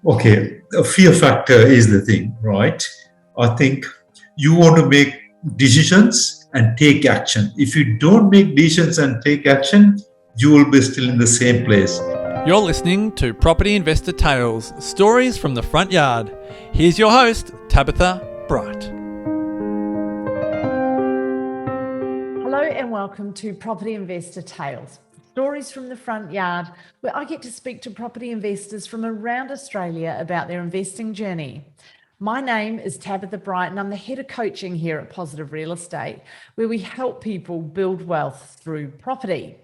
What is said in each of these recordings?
Okay, a fear factor is the thing, right? I think you want to make decisions and take action. If you don't make decisions and take action, you will be still in the same place. You're listening to Property Investor Tales, stories from the front yard. Here's your host, Tabitha Bright. Hello and welcome to Property Investor Tales, stories from the front yard, where I get to speak to property investors from around Australia about their investing journey. My name is Tabitha Bright and I'm the head of coaching here at Positive Real Estate, where we help people build wealth through property.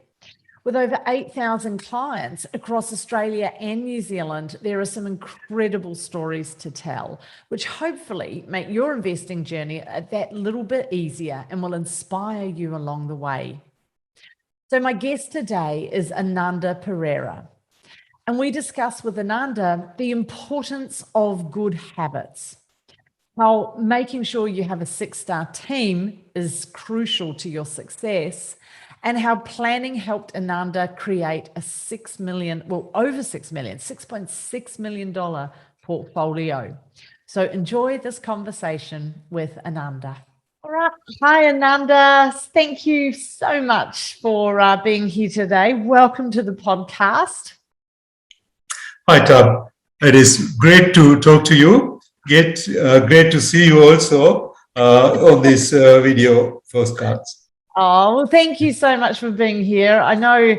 With over 8,000 clients across Australia and New Zealand, there are some incredible stories to tell, which hopefully make your investing journey that little bit easier and will inspire you along the way. So my guest today is Ananda Perera, and we discuss with Ananda the importance of good habits, how making sure you have a 6-star team is crucial to your success, and how planning helped Ananda create a $6 million portfolio. So enjoy this conversation with Ananda. All right. Hi, Ananda. Thank you so much for being here today. Welcome to the podcast. Hi, Tab. It is great to talk to you. Great to see you also on this video postcards. Oh, well, thank you so much for being here. I know,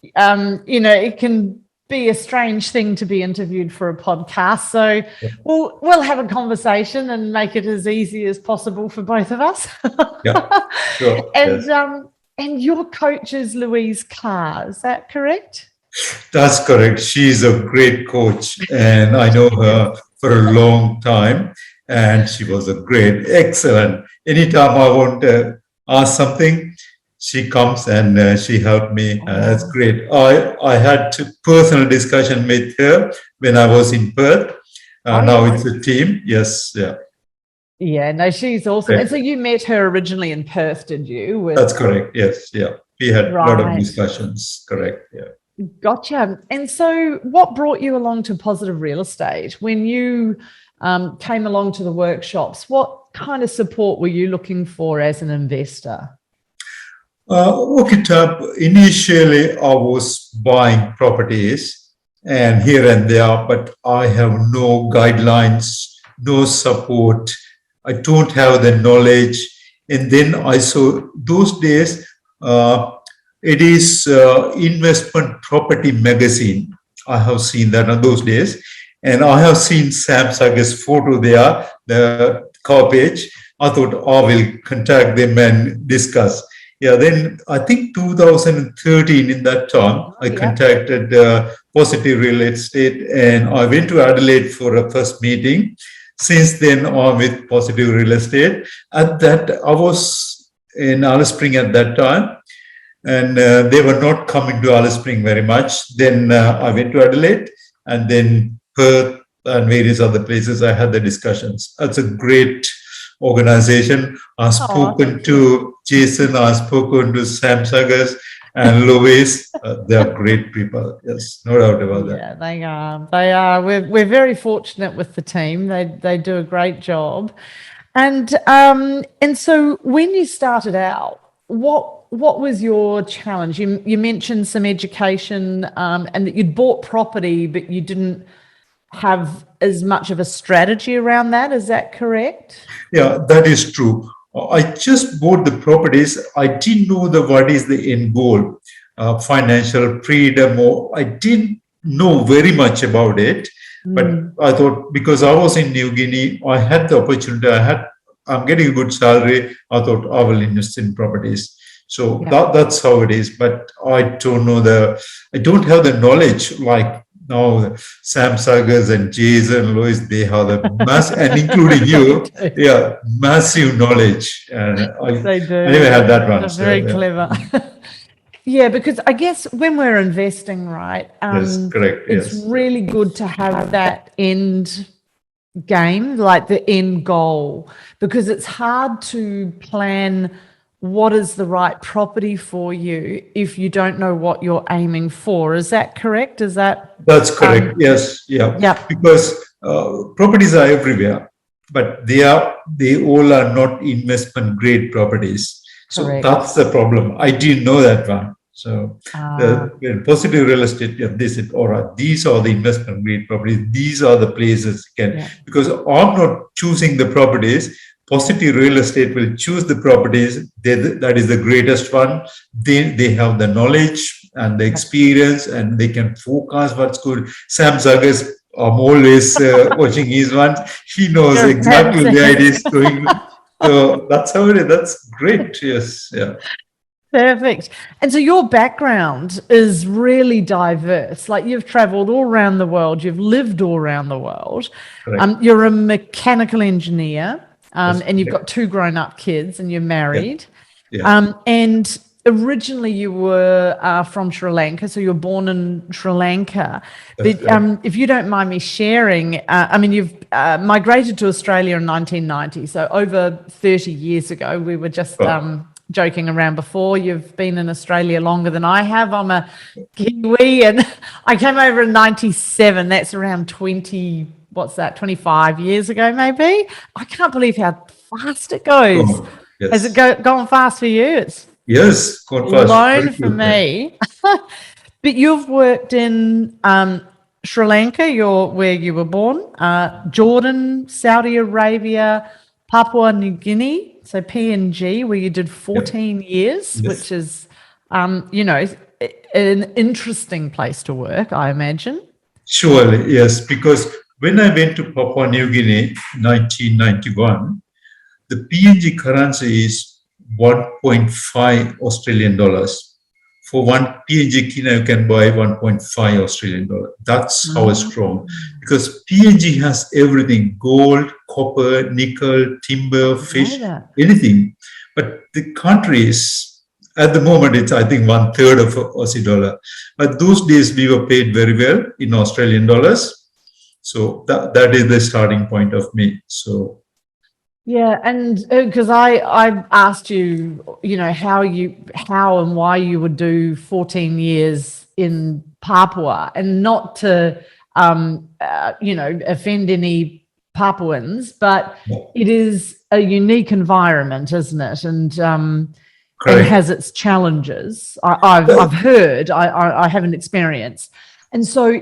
it can be a strange thing to be interviewed for a podcast. So we'll have a conversation and make it as easy as possible for both of us. Yeah, sure. And your coach is Louise Carr, is that correct? That's correct. She's a great coach and I know her for a long time and she was a excellent. Anytime I want to ask something, she comes and she helped me. That's great. I had a personal discussion with her when I was in Perth. Now it's a team. Yes. Yeah. Yeah. No, she's awesome. And so you met her originally in Perth, did you? That's correct. Yes. Yeah. We had a lot of discussions. Correct. Yeah. Gotcha. And so what brought you along to Positive Real Estate? When you came along to the workshops, what kind of support were you looking for as an investor? Okay, Tab. Initially, I was buying properties and here and there, but I have no guidelines, no support. I don't have the knowledge. And then I saw those days, it is Investment Property Magazine. I have seen that on those days. And I have seen Sam Sager's photo there, the cover page. I thought I will contact them and discuss. Yeah, then I think 2013 in that time, I contacted Positive Real Estate and I went to Adelaide for a first meeting. Since then, I'm with Positive Real Estate. At that, I was in Alice Spring at that time. And they were not coming to Alice Spring very much. Then I went to Adelaide and then Perth and various other places. I had the discussions. That's a great organization. I've spoken to Jason, I've spoken to Sam Sagers and Louise. They are great people. Yes, no doubt about that. Yeah, they are. They are. We're very fortunate with the team. They do a great job. And so when you started out, what was your challenge? You mentioned some education and that you'd bought property, but you didn't have as much of a strategy around that. Is that correct? Yeah, that is true. I just bought the properties. I didn't know what is the end goal, financial freedom, or I didn't know very much about it. But I thought because I was in New Guinea, I had the opportunity. I'm getting a good salary. I thought I will invest in properties. So that's how it is. But I don't know I don't have the knowledge like now Sam Sagers and Jason, Louis, they have the and including you, massive knowledge. And they do. I never had that one. They're very clever. Yeah, because I guess when we're investing, right, yes, correct. It's really good to have that end game, like the end goal, because it's hard to plan what is the right property for you if you don't know what you're aiming for. Is that correct? Is that? That's correct. Yes. Yeah. Yeah. Because properties are everywhere, but they all are not investment grade properties. So Correct. that's the problem. I didn't know that one. So the positive real estate, yeah, they said, all right, these are the investment grade properties. These are the places because I'm not choosing the properties. Positive real estate will choose the properties. That is the greatest one. They have the knowledge and the experience, and they can forecast what's good. Sam Zagas, I'm always watching his ones. He knows exactly where it is going. So that's how it is. That's great. Yes. Yeah. Perfect. And so your background is really diverse. Like, you've traveled all around the world. You've lived all around the world. You're a mechanical engineer. And you've got 2 grown-up kids, and you're married. Yeah. And originally you were from Sri Lanka, so you were born in Sri Lanka. But if you don't mind me sharing, I mean, you've migrated to Australia in 1990, so over 30 years ago. We were just joking around before. You've been in Australia longer than I have. I'm a Kiwi, and I came over in 97. That's around 25 years ago, maybe. I can't believe how fast it goes. Yes. Has it gone fast for you? It's gone fast. Alone for me. But you've worked in Sri Lanka, where you were born, Jordan, Saudi Arabia, Papua New Guinea, so PNG, where you did 14 years, which is, you know, an interesting place to work, I imagine. Surely, yes, because when I went to Papua New Guinea in 1991, the PNG currency is 1.5 Australian dollars. For one PNG kina, you can buy 1.5 Australian dollar. That's how strong. Because PNG has everything: gold, copper, nickel, timber, fish, anything. But the country is, at the moment, it's, I think, 1/3 of Aussie dollar. But those days we were paid very well in Australian dollars. So that is the starting point of me. So. Yeah, and because I asked you, you know, how and why you would do 14 years in Papua, and not to, you know, offend any Papuans, but it is a unique environment, isn't it? And it has its challenges. I've heard. I haven't experienced, and so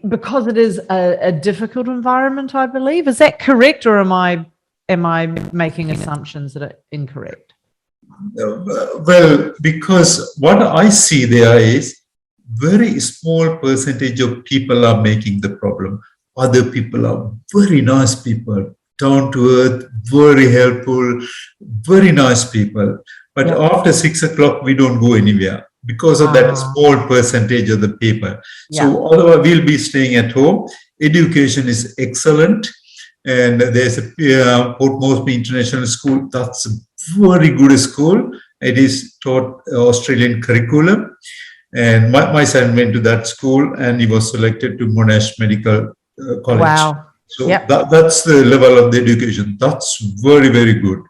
because it is a difficult environment, I believe. Is that correct, or am I making assumptions that are incorrect? Well, because what I see there is very small percentage of people are making the problem. Other people are very nice people, down to earth, very helpful, very nice people. But after 6 o'clock, we don't go anywhere because of that small percentage of the people. So otherwise, we'll be staying at home. Education is excellent. And there's a Port Moresby International School. That's a very good school. It is taught Australian curriculum. And my son went to that school, and he was selected to Monash Medical College. Wow. So that's the level of the education. That's very, very good.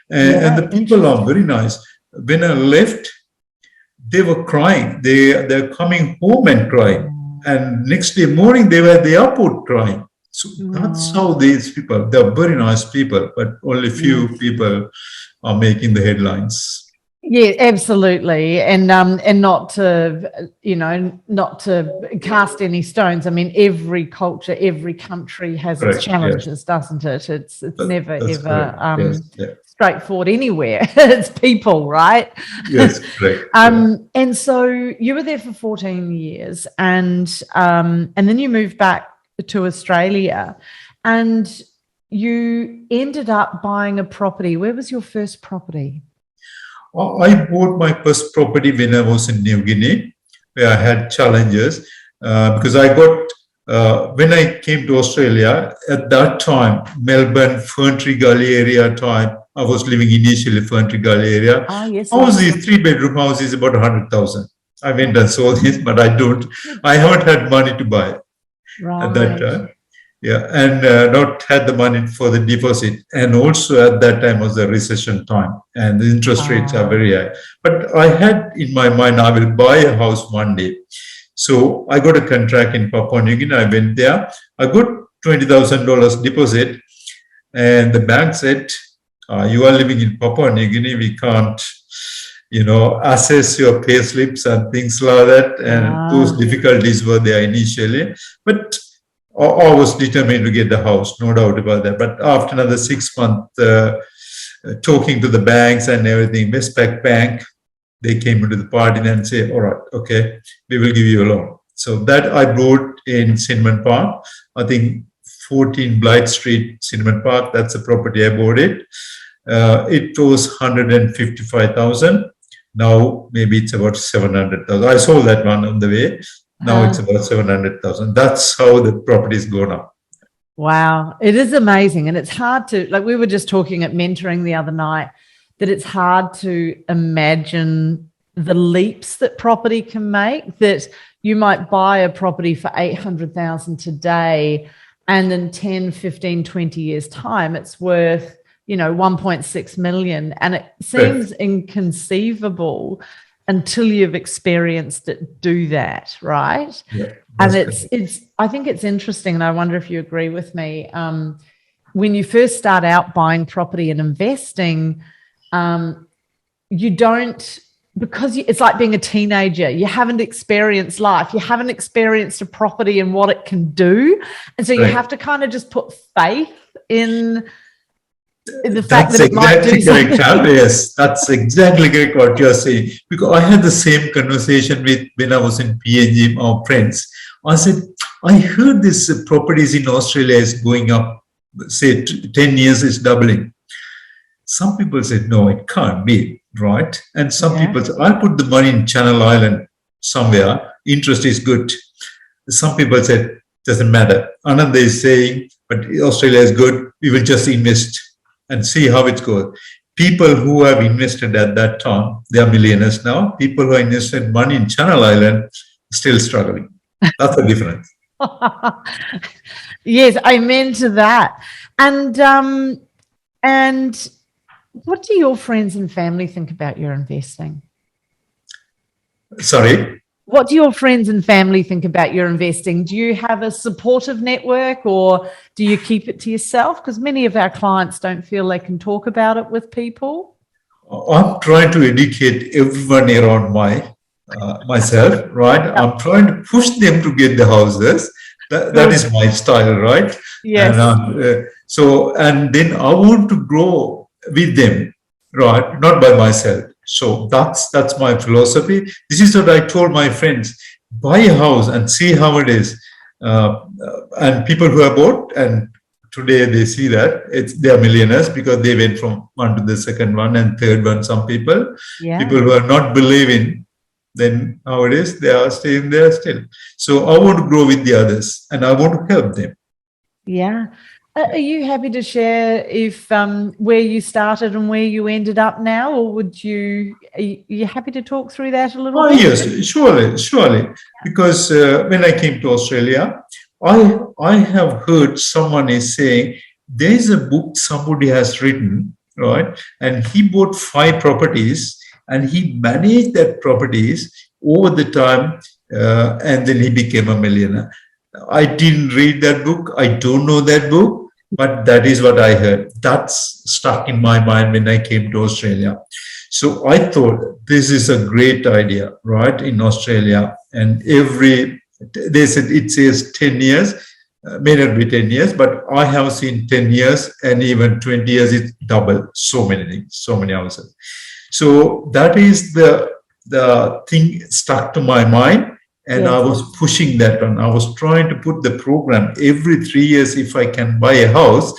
And the people are very nice. When I left, they were crying. They're coming home and crying. And next day morning, they were at the airport crying. So that's how these people, they're very nice people, but only few people are making the headlines. Yeah, absolutely. And not to, you know, not to cast any stones. I mean, every culture, every country has its challenges, doesn't it? It's never, ever straightforward anywhere. It's people, right? Yes, correct. And so you were there for 14 years, and then you moved back to Australia, and you ended up buying a property. Where was your first property? I bought my first property when I was in New Guinea, where I had challenges because I got, when I came to Australia, at that time, Melbourne, Ferntree Gully area time, I was living initially Ferntree Gully area. House is 3-bedroom house is about 100,000. I went and saw this, but I haven't had money to buy at that time. Yeah, and not had the money for the deposit. And also at that time was the recession time and the interest rates are very high. But I had in my mind, I will buy a house one day. So I got a contract in Papua New Guinea. I went there. I got $20,000 deposit. And the bank said, you are living in Papua New Guinea. We can't, assess your pay slips and things like that. And those difficulties were there initially. But I was determined to get the house, no doubt about that. But after another 6 months, talking to the banks and everything, Westpac Bank, they came into the party and say, all right, okay, we will give you a loan. So that I bought in Cinnamon Park, I think 14 Blythe Street, Cinnamon Park, that's the property I bought it. It was 155,000. Now maybe it's about 700,000. I sold that one on the way. Now it's about 700,000. That's how the property is gone up. Wow. It is amazing. And it's hard to, like we were just talking at mentoring the other night, that it's hard to imagine the leaps that property can make, that you might buy a property for 800,000 today and in 10, 15, 20 years time, it's worth, 1.6 million. And it seems inconceivable until you've experienced it do that, right? Yeah, and it's I think it's interesting, and I wonder if you agree with me. When you first start out buying property and investing, you don't, because it's like being a teenager. You haven't experienced life. You haven't experienced a property and what it can do. And so you have to kind of just put faith in the fact that it might do something. Yes, that's exactly correct what you're saying. Because I had the same conversation with when I was in PNG, our friends. I said, I heard this properties in Australia is going up, say 10 years is doubling. Some people said, no, it can't be, right? And some people said, I'll put the money in Channel Island somewhere, interest is good. Some people said, doesn't matter. Ananda is saying, but Australia is good, we will just invest and see how it goes. People who have invested at that time, they are millionaires now. People who invested money in Channel Island still struggling. That's the difference. Yes, amen to that. And what do your friends and family think about your investing? Sorry? What do your friends and family think about your investing? Do you have a supportive network or do you keep it to yourself? Because many of our clients don't feel they can talk about it with people. I'm trying to educate everyone around myself, right? I'm trying to push them to get the houses. That is my style, right? Yes. And then I want to grow with them, right? Not by myself. So that's my philosophy. This is what I told my friends: buy a house and see how it is. And people who have bought, and today they see that they are millionaires because they went from one to the second one and third one. Some people, people who are not believing, then nowadays they are staying there still. So I want to grow with the others and I want to help them. Yeah. Are you happy to share if where you started and where you ended up now, or are you happy to talk through that a little bit? Yes, surely. Because when I came to Australia, I have heard someone is saying there is a book somebody has written, right? And he bought 5 properties and he managed that properties over the time, and then he became a millionaire. I didn't read that book. I don't know that book. But that is what I heard. That's stuck in my mind when I came to Australia. So I thought this is a great idea, right, in Australia. And they said it says 10 years, may not be 10 years, but I have seen 10 years and even 20 years, it's double. So many things, so many houses. So that is the thing stuck to my mind. And I was pushing that one. I was trying to put the program every 3 years, if I can buy a house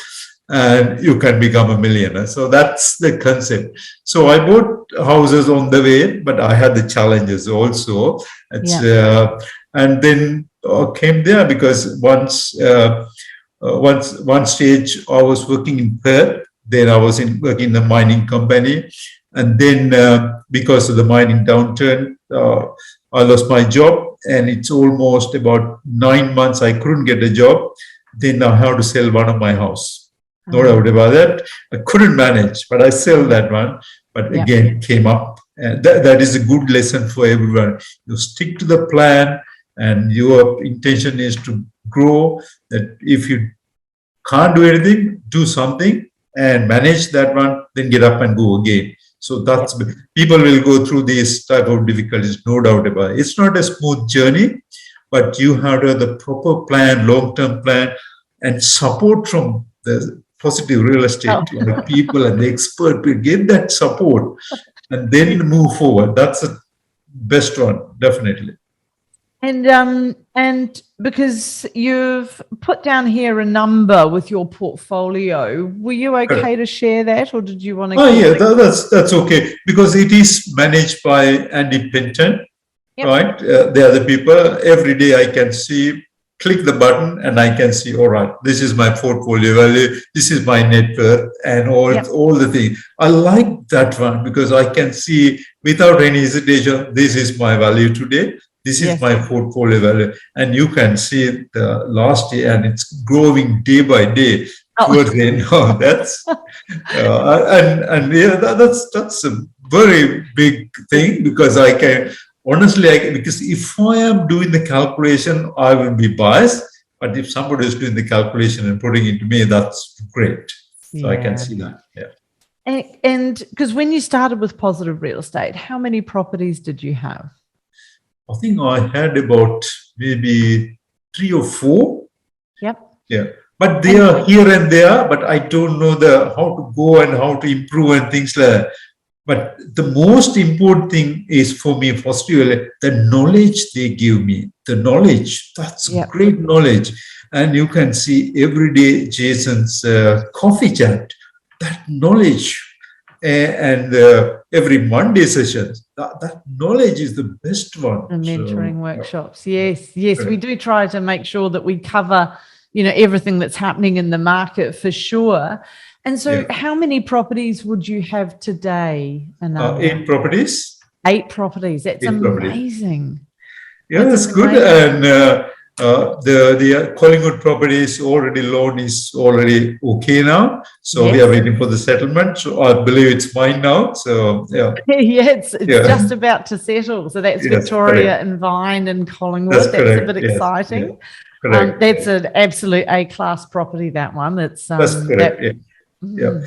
and you can become a millionaire. So that's the concept. So I bought houses on the way, but I had the challenges also. And then came there because one stage I was working in Perth. Then I was working in the mining company. And then because of the mining downturn, I lost my job, and it's almost about 9 months I couldn't get a job. then I have to sell one of my house. No doubt about that. I couldn't manage, but I sell that one. But again, came up. And that is a good lesson for everyone. You stick to the plan, and your intention is to grow. That if you can't do anything, do something and manage that one, then get up and go again. So that's people will go through these type of difficulties, no doubt about it. It's not a smooth journey, but you have to have the proper plan, long-term plan, and support from the positive real estate like people and the expert to get that support and then move forward. That's the best one, definitely. And because you've put down here a number with your portfolio, were you okay to share that, or did you want to? Oh yeah, that's okay, because it is managed by Andy Penton, right? They are the people. Every day I can see, click the button, and I can see. All right, this is my portfolio value. This is my net worth, and all the things. I like that one because I can see without any hesitation. This is my value today. This is my portfolio value, and you can see the last year, and it's growing day by day. Towards the end. That's that's a very big thing, because I can honestly, because if I am doing the calculation, I will be biased. But if somebody is doing the calculation and putting it to me, that's great. So I can see that. Yeah. And because when you started with Positive Real Estate, how many properties did you have? I think I had about maybe 3 or 4. Yep. Yeah. But they are here and there, but I don't know how to go and how to improve and things like that. But the most important thing is for me, first of all, the knowledge they give me. The knowledge, that's great knowledge. And you can see every day Jason's coffee chat, that knowledge. And every Monday sessions, that knowledge is the best one. And mentoring workshops. Yes. We do try to make sure that we cover, everything that's happening in the anmarket for sure. And so how many properties would you have today, Ananda? 8 properties. 8 properties. That's amazing. Yeah, that's good. And the Collingwood properties loan is already okay now. So we are waiting for the settlement. So I believe it's mine now. So it's just about to settle. So that's Victoria and Vine and Collingwood. That's a bit exciting. That's an absolute A-class property, that one. That's correct. And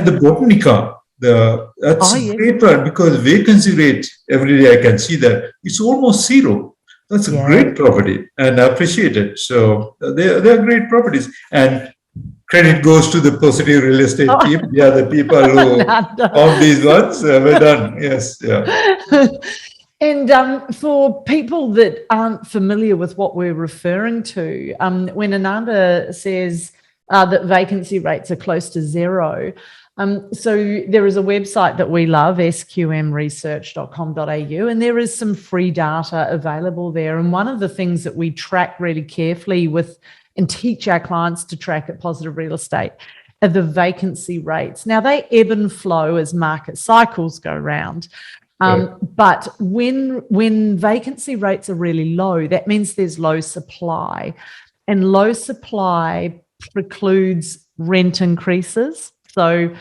the Botanica, that's a great one, because vacancy rate every day I can see that it's almost 0. That's a great property, and I appreciate it. So they're great properties, and credit goes to the Positive Real Estate team. Yeah, the people who found these ones. Well done. Yes. Yeah. And for people that aren't familiar with what we're referring to, when Ananda says that vacancy rates are close to 0, so there is a website that we love, sqmresearch.com.au, and there is some free data available there. And one of the things that we track really carefully and teach our clients to track at Positive Real Estate are the vacancy rates. Now, they ebb and flow as market cycles go round. But when vacancy rates are really low, that means there's low supply, and low supply precludes rent increases. So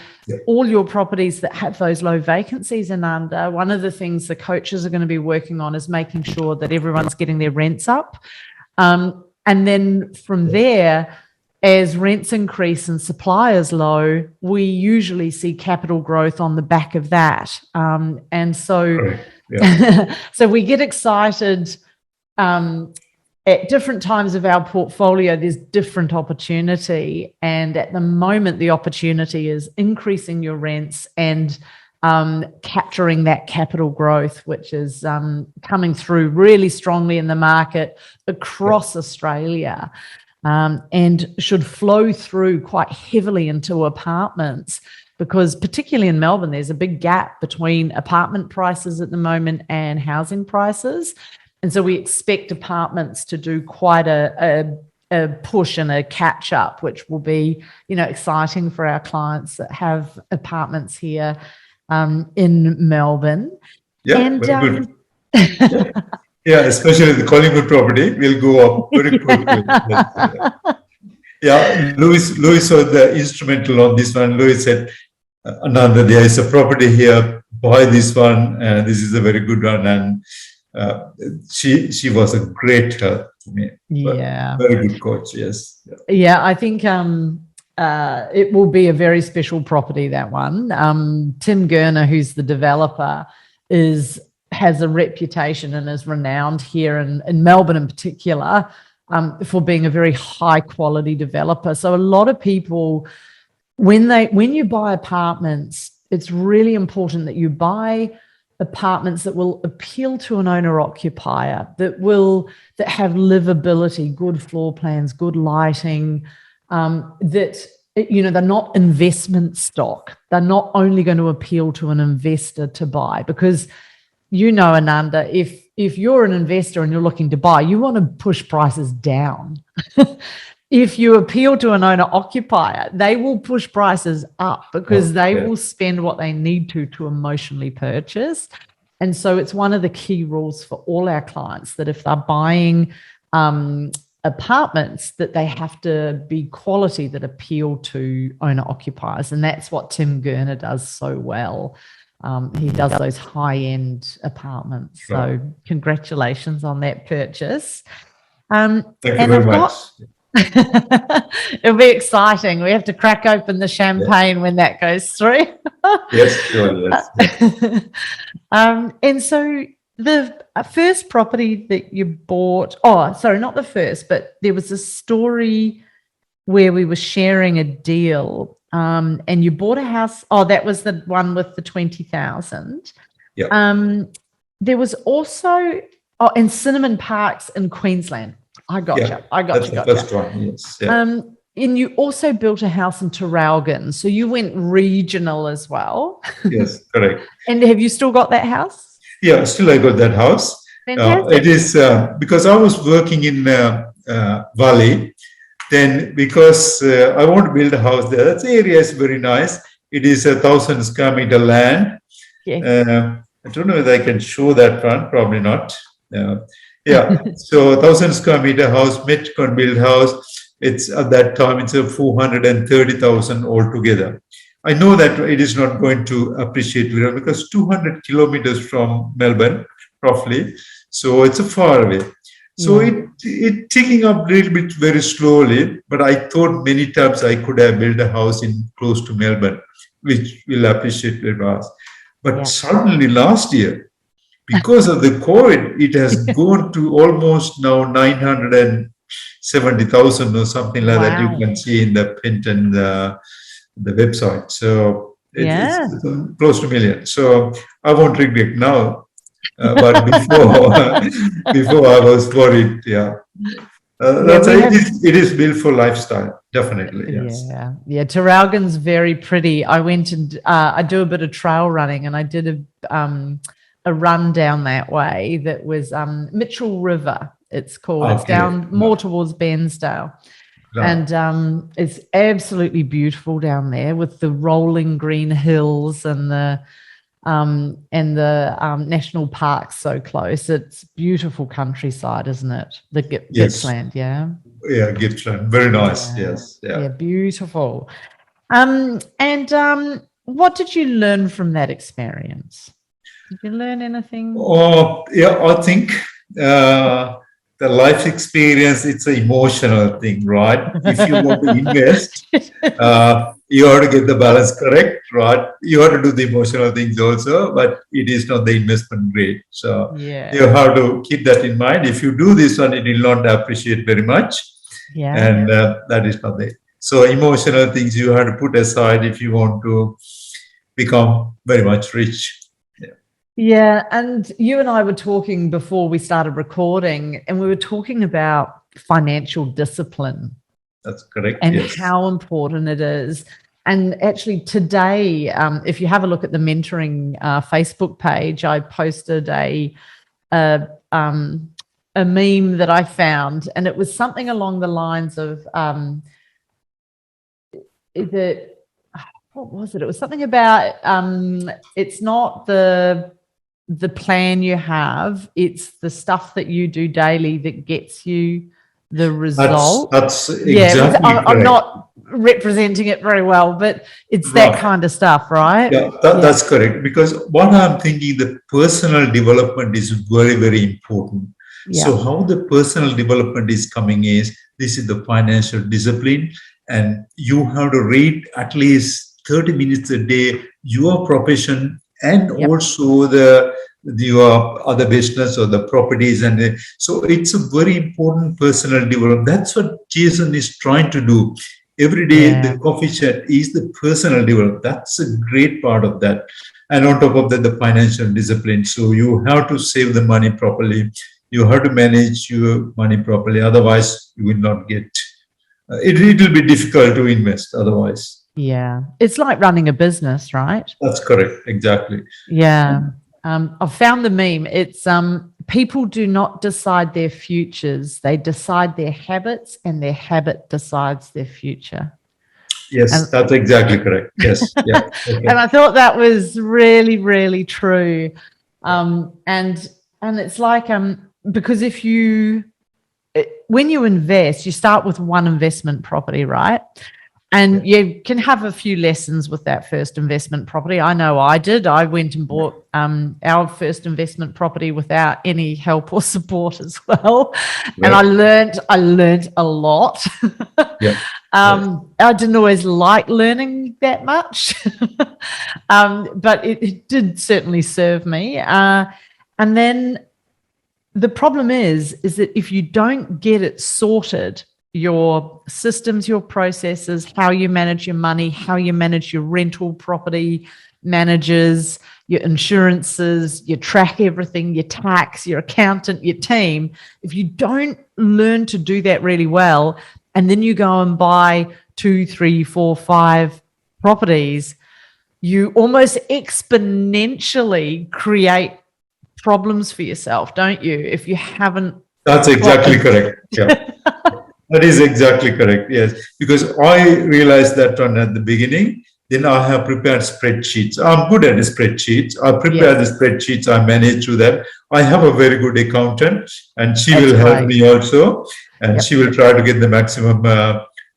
all your properties that have those low vacancies, Ananda, one of the things the coaches are going to be working on is making sure that everyone's getting their rents up. And then from there, as rents increase and supply is low, we usually see capital growth on the back of that. And so, so we get excited at different times of our portfolio. There's different opportunity. And at the moment, the opportunity is increasing your rents and capturing that capital growth, which is coming through really strongly in the market across Australia. And should flow through quite heavily into apartments, because particularly in Melbourne, there's a big gap between apartment prices at the moment and housing prices. And so we expect apartments to do quite a push and a catch up, which will be, exciting for our clients that have apartments here in Melbourne. Yeah, and, very good. Yeah, especially the Collingwood property will go up very quickly. Yeah, Louis was the instrumental on this one. Louis said, Ananda, there is a property here, buy this one, and this is a very good one. And uh, she was a great help to me. Yeah. Very good coach, yes. Yeah. Yeah, I think it will be a very special property, that one. Tim Gurner, who's the developer, has a reputation and is renowned here in Melbourne in particular for being a very high quality developer. So a lot of people, when you buy apartments, it's really important that you buy apartments that will appeal to an owner-occupier, that have livability, good floor plans, good lighting, that, you know, they're not investment stock. They're not only going to appeal to an investor to buy, because, you know, Ananda, if you're an investor and you're looking to buy, you want to push prices down. If you appeal to an owner-occupier, they will push prices up because they will spend what they need to emotionally purchase. And so it's one of the key rules for all our clients that if they're buying apartments, that they have to be quality that appeal to owner-occupiers. And that's what Tim Gurner does so well. He does those high-end apartments. So congratulations on that purchase. Thank you very much. It'll be exciting. We have to crack open the champagne when that goes through. Yes, sure, yes. And so the first property that you bought, not the first, but there was a story where we were sharing a deal, and you bought a house. Oh, that was the one with the 20,000. Yeah. There was also in Cinnamon Parks in Queensland. I got you. That's the first one, yes. Yeah. And you also built a house in Traralgon, so you went regional as well. Yes, correct. And have you still got that house? Yeah, still I got that house. It is because I was working in Valley. Then because I want to build a house there, that area is very nice. It is 1,000 square meter land. Yes. I don't know whether I can show that one, probably not. So 1,000 square meter house, Metcon build house. It's at that time, it's a 430,000 altogether. I know that it is not going to appreciate because 200 kilometers from Melbourne, roughly. So it's a far away. So it ticking up a little bit very slowly, but I thought many times I could have built a house in close to Melbourne, which will appreciate very fast. But suddenly last year, because of the COVID, it has gone to almost now 970,000 or something like that. You can see in the print and the website. So it's close to 1 million. So I won't regret now. But before I was worried. It is built for lifestyle, definitely. Yes. Yeah. Traralgon's very pretty. I went and I do a bit of trail running, and I did a run down that way. That was Mitchell River. It's called. Okay. It's down more towards Bairnsdale. No. And it's absolutely beautiful down there with the rolling green hills and the national parks so close. It's beautiful countryside, isn't it? The Gippsland, Gippsland, very nice. Yeah, beautiful. And what did you learn from that experience? Did you learn anything? I think the life experience, it's an emotional thing, right? If you want to invest, you have to get the balance correct, right? You have to do the emotional things also, but it is not the investment grade. So you have to keep that in mind. If you do this one, it will not appreciate very much. And that is not it. So emotional things you have to put aside if you want to become very much rich. Yeah, and you and I were talking before we started recording, and we were talking about financial discipline. That's correct. And how important it is. And actually today, if you have a look at the mentoring Facebook page, I posted a meme that I found, and it was something along the lines of what was it? It was something about it's not the plan you have, it's the stuff that you do daily that gets you the result. That's Yeah, exactly I'm correct. not representing it very well, but it's that Right. kind of stuff, right? Yeah, that's correct. Because what I'm thinking, the personal development is very, very important. So Yeah. how the personal development is coming is, this is the financial discipline, and you have to read at least 30 minutes a day, your profession, and Yep. also your other business or the properties. And so it's a very important personal development. That's what Jason is trying to do. Every day, Yeah. the coffee chat is the personal development. That's a great part of that. And on top of that, the financial discipline. So you have to save the money properly. You have to manage your money properly. Otherwise, you will not get, it will be difficult to invest otherwise. Yeah. It's like running a business, right? That's correct. Exactly. Yeah. I've found the meme. It's people do not decide their futures. They decide their habits, and their habit decides their future. Yes, And- that's exactly correct. Yes. Yeah. Okay. And I thought that was really, really true. And it's like because when you invest, you start with one investment property, right? And you can have a few lessons with that first investment property. I know I did. I went and bought our first investment property without any help or support as well. Yeah. And I learned a lot. Yeah. I didn't always like learning that much, but it did certainly serve me. And then the problem is that if you don't get it sorted, your systems, your processes, how you manage your money, how you manage your rental property managers, your insurances, you track everything, your tax, your accountant, your team. If you don't learn to do that really well, and then you go and buy 2, 3, 4, 5 properties, you almost exponentially create problems for yourself, don't you? If you haven't. That's exactly correct. Yeah. That is exactly correct. Yes, because I realized that one at the beginning. Then I have prepared spreadsheets. I'm good at the spreadsheets. I prepare the spreadsheets. I manage through that. I have a very good accountant, and she will help me also. And she will try to get the maximum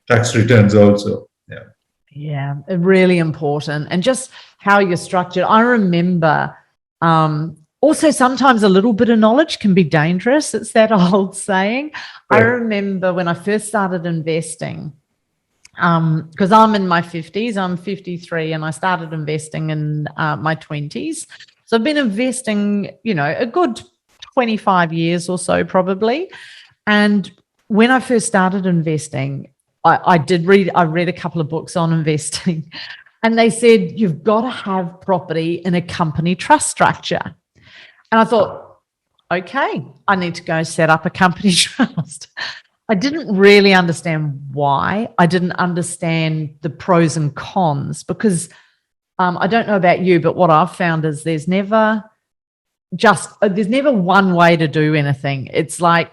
tax returns also. Yeah. Yeah, really important. And just how you're structured. I remember also sometimes a little bit of knowledge can be dangerous. It's that old saying. Right. I remember when I first started investing, because I'm in my 50s, I'm 53, and I started investing in my 20s. So I've been investing, a good 25 years or so probably. And when I first started investing, I read a couple of books on investing, and they said, you've got to have property in a company trust structure. And I thought, okay, I need to go set up a company trust. I didn't really understand why. I didn't understand the pros and cons, because I don't know about you, but what I've found is there's never one way to do anything. It's like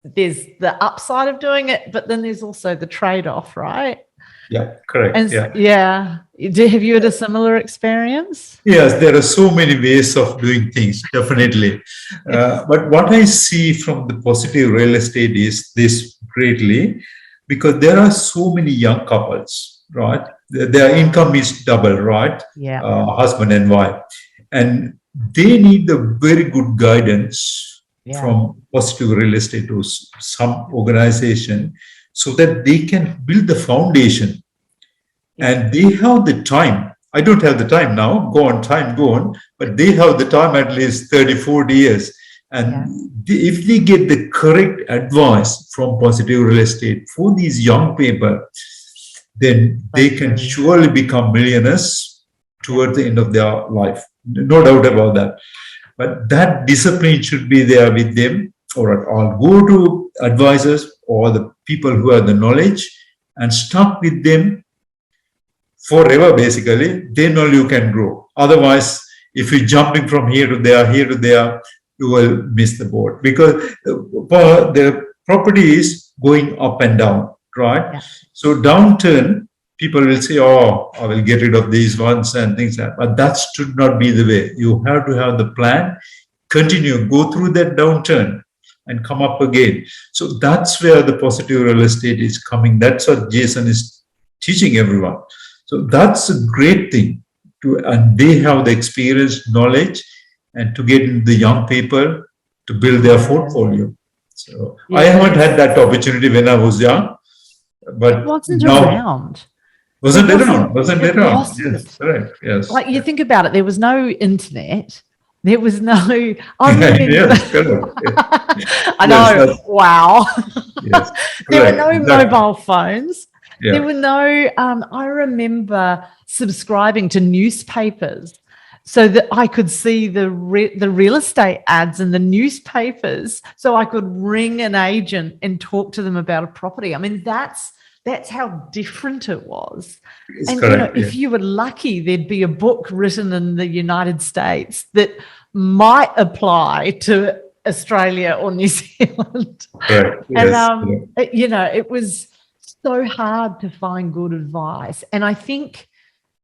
there's the upside of doing it, but then there's also the trade-off, right? Yeah, correct. And have you had a similar experience? Yes, there are so many ways of doing things, definitely. But what I see from the positive real estate is this greatly, because there are so many young couples, right? Their income is double, right? Yeah. Husband and wife. And they need a very good guidance from positive real estate or some organization, so that they can build the foundation. And they have the time. I don't have the time now, go on, but they have the time at least 30, 40 years. And if they get the correct advice from positive real estate for these young people, then they can surely become millionaires toward the end of their life. No doubt about that. But that discipline should be there with them, or go to advisors or the people who have the knowledge and stuck with them forever, basically. Then only you can grow. Otherwise, if you're jumping from here to there, you will miss the boat, because the property is going up and down, right? Yeah. So downturn, people will say, oh, I will get rid of these ones and things like that. But that should not be the way. You have to have the plan, continue, go through that downturn, and come up again. So that's where the positive real estate is coming. That's what Jason is teaching everyone. So that's a great thing and they have the experience, knowledge, and to get the young people to build their portfolio. So I haven't had that opportunity when I was young, but it wasn't now, around. Wasn't around. Wasn't. Yes, right. Yes. Like you think about it, there was no internet. There was no. I remember. Yes, correct. I know. Yes, wow. yes, There were correct, no exactly. mobile phones. Yeah. There were no. I remember subscribing to newspapers so that I could see the real estate ads in the newspapers, so I could ring an agent and talk to them about a property. I mean, that's how different it was. It's and correct, if you were lucky, there'd be a book written in the United States that might apply to Australia or New Zealand. Correct. And it was so hard to find good advice. And I think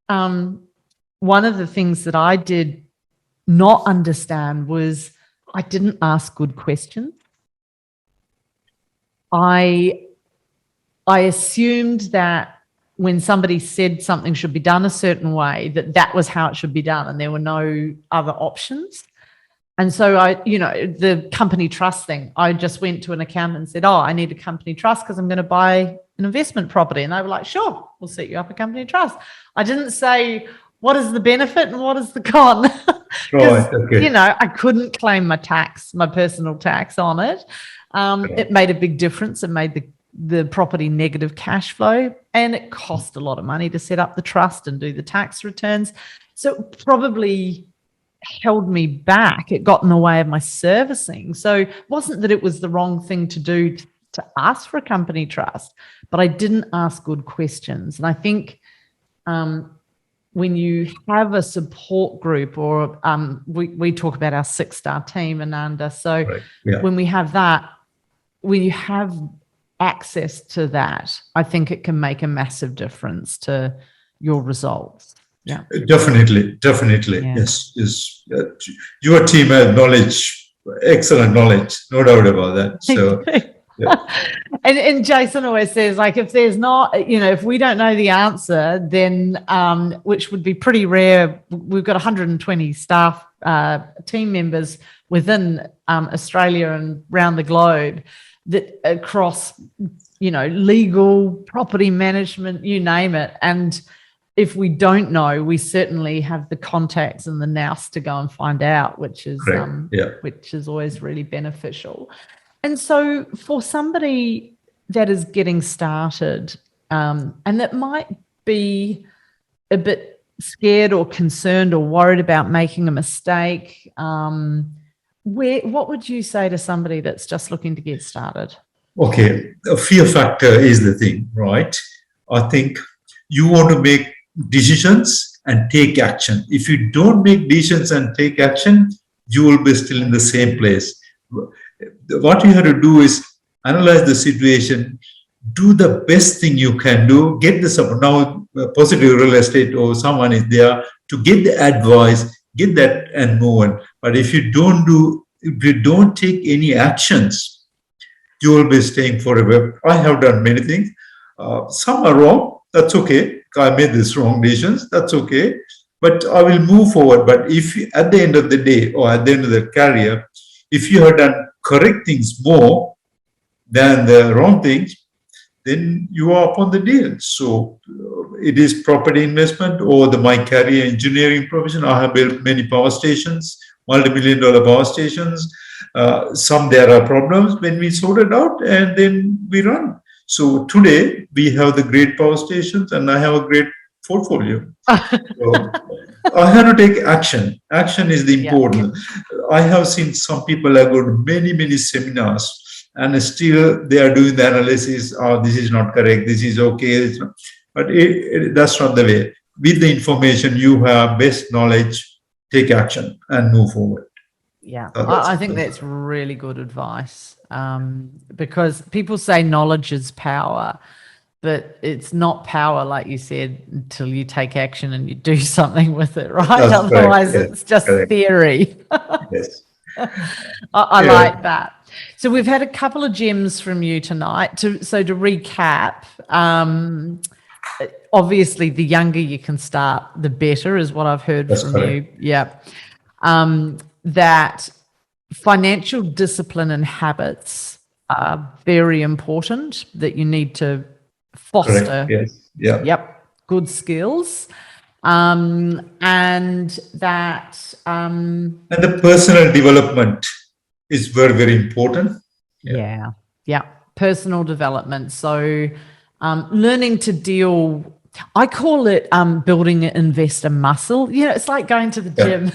one of the things that I did not understand was I didn't ask good questions. I assumed that when somebody said something should be done a certain way, that was how it should be done, and there were no other options. And so the company trust thing, I just went to an accountant and said, I need a company trust because I'm going to buy an investment property. And they were like, sure, we'll set you up a company trust. I didn't say, what is the benefit and what is the con? Right, okay. I couldn't claim my personal tax on it. It made a big difference. It made the property negative cash flow, and it cost a lot of money to set up the trust and do the tax returns. So it probably held me back. It got in the way of my servicing. So it wasn't that it was the wrong thing to do to ask for a company trust, but I didn't ask good questions. And I think when you have a support group, or we talk about our 6-star team, Ananda. So Right. Yeah. when we have that, when you have access to that, I think it can make a massive difference to your results. Yeah, Definitely. Yeah. Yes. Your team has knowledge, excellent knowledge, no doubt about that. So, yeah. And Jason always says, like, if there's not, if we don't know the answer, then which would be pretty rare. We've got 120 staff team members within Australia and around the globe that across, legal, property management, you name it. And if we don't know, we certainly have the contacts and the nous to go and find out, which is always really beneficial. And so for somebody that is getting started and that might be a bit scared or concerned or worried about making a mistake, what would you say to somebody that's just looking to get started? Okay, a fear factor is the thing, right? I think you want to make decisions and take action. If you don't make decisions and take action, you will be still in the same place. What you have to do is analyze the situation, do the best thing you can do, get the support. Now, positive real estate or someone is there to get the advice, get that and move on. But if you don't take any actions, you will be staying forever. I have done many things. Some are wrong. That's okay. I made these wrong decisions. That's okay. But I will move forward. But if you, at the end of the day or at the end of the career, if you have done correct things more than the wrong things, then you are upon the deal. So it is property investment or my career engineering profession. I have built many power stations, multi-million-dollar power stations. Some there are problems when we sort it out and then we run. So today we have the great power stations and I have a great portfolio. So I have to take action. Action is the important. Yeah. I have seen some people have got many seminars and still they are doing the analysis. Oh, this is not correct. This is okay. But that's not the way. With the information you have, best knowledge, take action and move forward. Yeah, I think that's really good advice because people say knowledge is power, but it's not power, like you said, until you take action and you do something with it, right? That's Otherwise, correct. it's just theory. Yes. I like that. So we've had a couple of gems from you tonight. To recap, obviously the younger you can start, the better, is what I've heard That's from correct. you. Yeah. That financial discipline and habits are very important, that you need to foster. Correct. Yes. Yeah. Yep. Good skills. And that And the personal development is very, very important. yeah. Personal development. So learning to deal, I call it building an investor muscle. It's like going to the gym.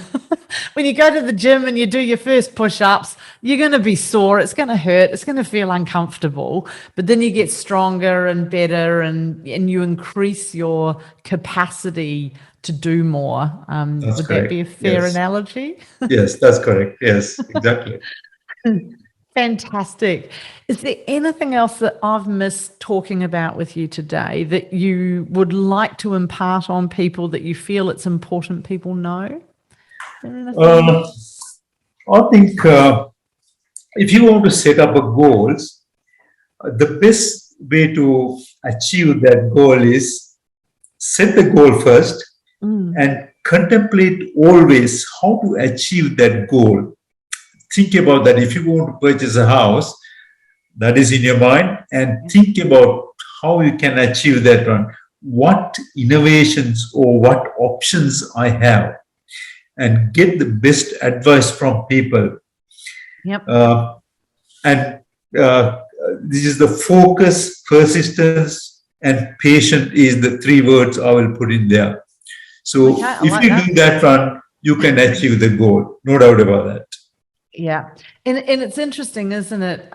When you go to the gym and you do your first push-ups, you're going to be sore. It's going to hurt. It's going to feel uncomfortable. But then you get stronger and better, and you increase your capacity to do more. Would that be a fair analogy? Yes, that's correct. Yes, exactly. Fantastic. Is there anything else that I've missed talking about with you today that you would like to impart on people that you feel it's important people know? I think if you want to set up a goals, the best way to achieve that goal is set the goal first and contemplate always how to achieve that goal. Think about that. If you want to purchase a house, that is in your mind, and think about how you can achieve that one. What innovations or what options I have, and get the best advice from people. Yep. This is the focus, persistence, and patient is the three words I will put in there. So if you do that one, you can achieve the goal. No doubt about that. Yeah. And it's interesting, isn't it,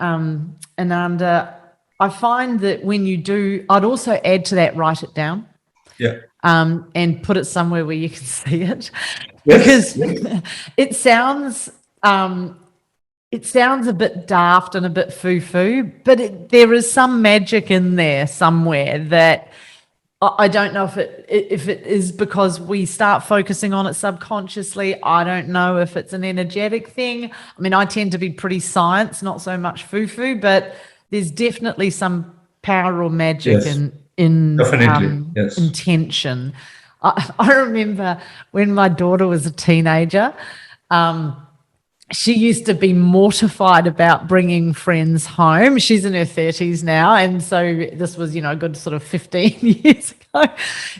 Ananda? I find that when you do, I'd also add to that, write it down. Yeah. And put it somewhere where you can see it. Yes. Because it sounds a bit daft and a bit foo-foo, but there is some magic in there somewhere that I don't know if it is because we start focusing on it subconsciously. I don't know if it's an energetic thing. I mean, I tend to be pretty science, not so much foo-foo, but there's definitely some power or magic in intention. I remember when my daughter was a teenager, she used to be mortified about bringing friends home. She's in her 30s now, and so this was, a good sort of 15 years ago.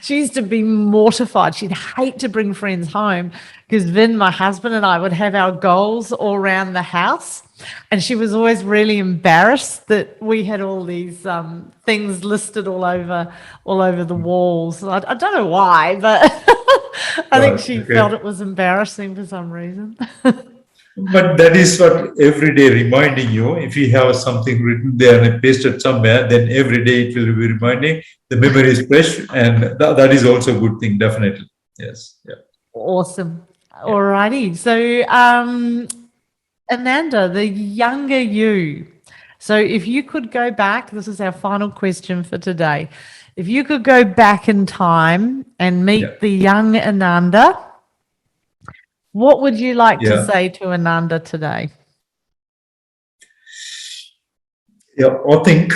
She used to be mortified. She'd hate to bring friends home because Vin, my husband, and I would have our goals all around the house, and she was always really embarrassed that we had all these things listed all over the walls. I don't know why, but I think she felt it was embarrassing for some reason. But that is what every day reminding you. If you have something written there and pasted somewhere, then every day it will be reminding. The memory is fresh, and that is also a good thing, definitely. Yes. Yeah. Awesome. All righty. So, Ananda, the younger you. So if you could go back, this is our final question for today. If you could go back in time and meet the young Ananda, what would you like to say to Ananda today? Yeah, I think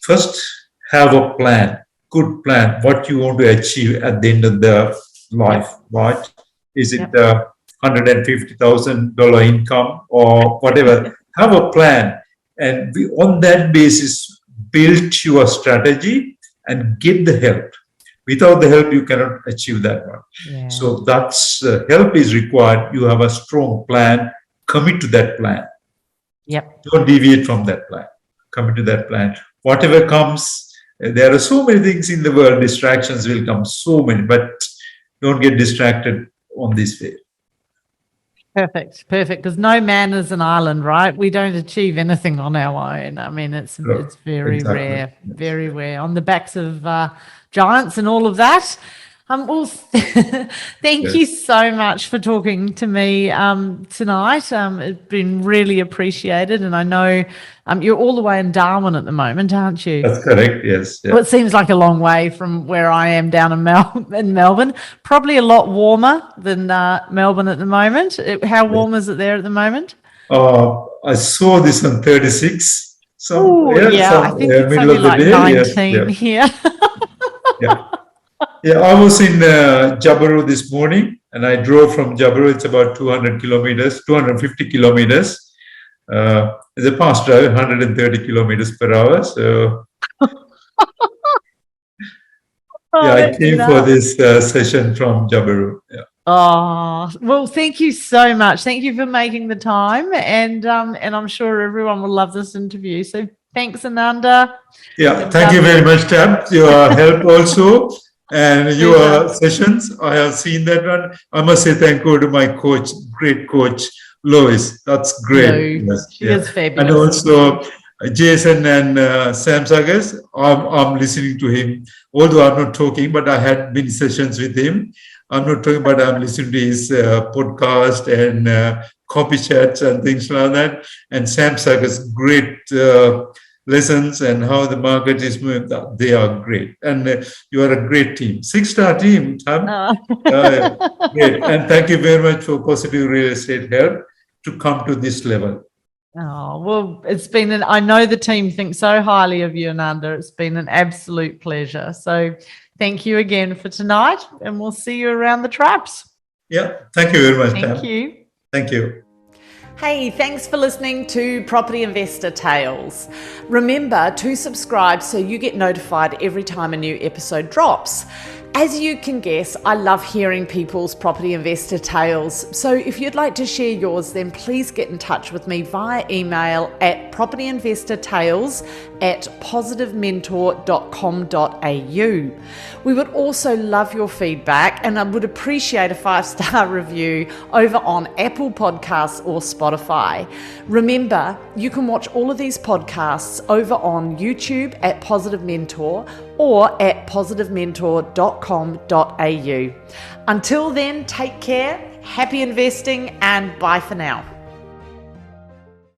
first have a plan, good plan, what you want to achieve at the end of the life, right? Is it $150,000 income or whatever? Have a plan, and on that basis, build your strategy and get the help. Without the help, you cannot achieve that one. Yeah. So that's help is required. You have a strong plan. Commit to that plan. Yep. Don't deviate from that plan. Commit to that plan. Whatever comes, there are so many things in the world. Distractions will come, so many, but don't get distracted on this way. Perfect. Because no man is an island, right? We don't achieve anything on our own. I mean, it's very rare, very rare. On the backs of giants and all of that. Well, thank you so much for talking to me tonight. It's been really appreciated, and I know you're all the way in Darwin at the moment, aren't you? That's correct, yes. Yeah. Well, it seems like a long way from where I am down in Melbourne. Probably a lot warmer than Melbourne at the moment. How warm is it there at the moment? I saw this on 36. Oh, yeah, I think it's middle only of the like day. 19 here. Yeah. Yeah, I was in Jabaru this morning, and I drove from Jabaru. It's about 200 kilometers, 250 kilometers. It's a fast drive, 130 kilometers per hour. So, yeah, I that's came for nuts. this session from Jabaru. Yeah. Oh, well, thank you so much. Thank you for making the time. And I'm sure everyone will love this interview. So thanks, Ananda. Yeah, And, thank you very much, Tab. Your help also and your pleasure. sessions. I have seen that one. I must say thank you to my coach, great coach, Lois. That's great. No, Yes, she yeah. is And fabulous. also Jason and Sam Sagas. I'm listening to him, although I'm not talking, but I had many sessions with him. I'm not talking, but I'm listening to his podcast and copy chats and things like that. And Sam Sagas, great lessons and how the market is moving. They are great. And you are a great team. 6-star team, Tam. Great. And thank you very much for Positive Real Estate Help to come to this level. Oh, well, I know the team thinks so highly of you, Ananda. It's been an absolute pleasure. So thank you again for tonight, and we'll see you around the traps. Yeah. Thank you very much, Tam. Thank you. Thank you. Hey, thanks for listening to Property Investor Tales. Remember to subscribe so you get notified every time a new episode drops. As you can guess, I love hearing people's property investor tales. So if you'd like to share yours, then please get in touch with me via email at propertyinvestortales@positivementor.com.au. We would also love your feedback, and I would appreciate a 5-star review over on Apple Podcasts or Spotify. Remember, you can watch all of these podcasts over on YouTube at Positive Mentor or at positivementor.com.au. Until then, take care, happy investing, and bye for now.